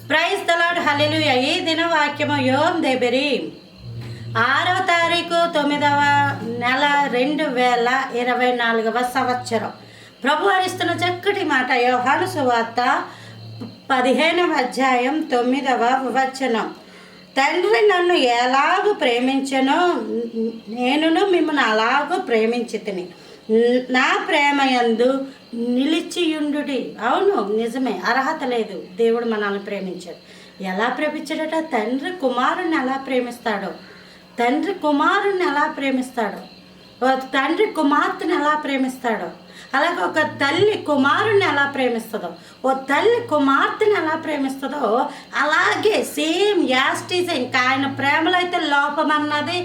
Praise the lord, హల్లెలూయా. ఈ దిన వాక్యము యోమ్ దేబెరి 6వ తారీఖు 9వ నెల 2024వ సంవత్సరం. ప్రభు వారిస్తున్న చక్కటి మాట యోహాను సువార్త 15వ అధ్యాయం 9వ వచనం. తండ్రి నన్ను ఎలాగూ ప్రేమించెనో నేనును మిమ్మల్ని అలాగూ ప్రేమించితిని, నా ప్రేమ యందు నిలిచియుండుడి. అవును, నిజమే. అర్హత లేదు. దేవుడు మనల్ని ప్రేమించాడు. ఎలా ప్రేమించాడట? తండ్రి కుమారుణ్ణి ఎలా ప్రేమిస్తాడో, తండ్రి కుమారుణ్ణి ఎలా ప్రేమిస్తాడో, తండ్రి కుమార్తెను ఎలా ప్రేమిస్తాడో, అలాగే ఒక తల్లి కుమారుణ్ణి ఎలా ప్రేమిస్తుందో, ఓ తల్లి కుమార్తెను ఎలా ప్రేమిస్తుందో, అలాగే సేమ్ యాస్టీజ్. ఇంకా ఆయన ప్రేమలో అయితే లోపం అన్నది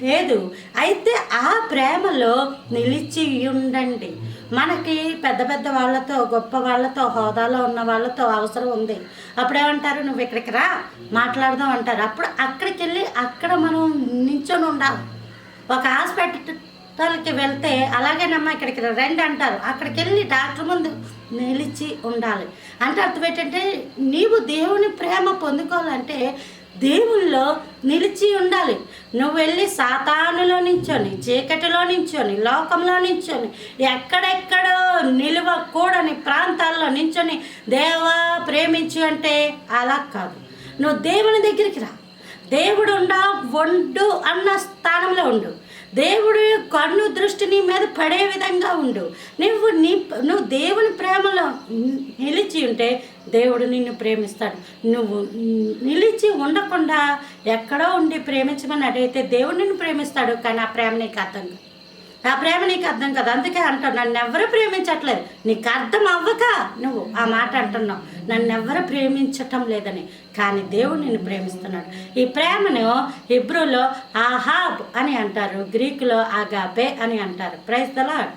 లేదు. అయితే ఆ ప్రేమలో నిలిచి ఉండండి. మనకి పెద్ద పెద్ద వాళ్ళతో, గొప్ప వాళ్ళతో, హోదాలో ఉన్న వాళ్ళతో అవసరం ఉంది. అప్పుడేమంటారు, నువ్వు ఇక్కడికి రా మాట్లాడదాం అంటారు. అప్పుడు అక్కడికి వెళ్ళి అక్కడ మనం నించొని ఉండాలి. ఒక హాస్పిటల్కి వెళ్తే అలాగేనమ్మా ఇక్కడికి రండి అంటారు. అక్కడికి వెళ్ళి డాక్టర్ ముందు నిలిచి ఉండాలి. అంటే అర్థం ఏంటంటే, నీవు దేవుని ప్రేమ పొందుకోవాలంటే దేవుల్లో నిలిచి ఉండాలి. నువ్వు వెళ్ళి సాతానులో నించొని, చీకటిలో నించొని, లోకంలో నించొని, ఎక్కడెక్కడో నిలవకూడని ప్రాంతాల్లో నించొని దేవా ప్రేమించు అంటే అలా కాదు. నువ్వు దేవుని దగ్గరికి రా. దేవుడు వండు అన్న స్థానంలో ఉండు. దేవుడు కన్ను దృష్టి నీ మీద పడే విధంగా ఉండు. నువ్వు దేవుని ప్రేమలో నిలిచి ఉంటే దేవుడు నిన్ను ప్రేమిస్తాడు. నువ్వు నిలిచి ఉండకుండా ఎక్కడో ఉండి ప్రేమించమని అడిగితే దేవుడు నిన్ను ప్రేమిస్తాడు. కానీ ఆ ప్రేమ నీకు అర్థం కాదు. ఆ ప్రేమ నీకు అర్థం కాదు. అందుకే అంటావు, నన్ను ఎవరు ప్రేమించట్లేదు. నీకు అర్థం అవ్వక నువ్వు ఆ మాట అంటున్నావు, నన్ను ఎవరు ప్రేమించటం లేదని. కానీ దేవుడు నిన్ను ప్రేమిస్తున్నాడు. ఈ ప్రేమను హెబ్రూలో ఆహాబ్ అని అంటారు, గ్రీకులో అగాపే అని అంటారు. Praise the lord.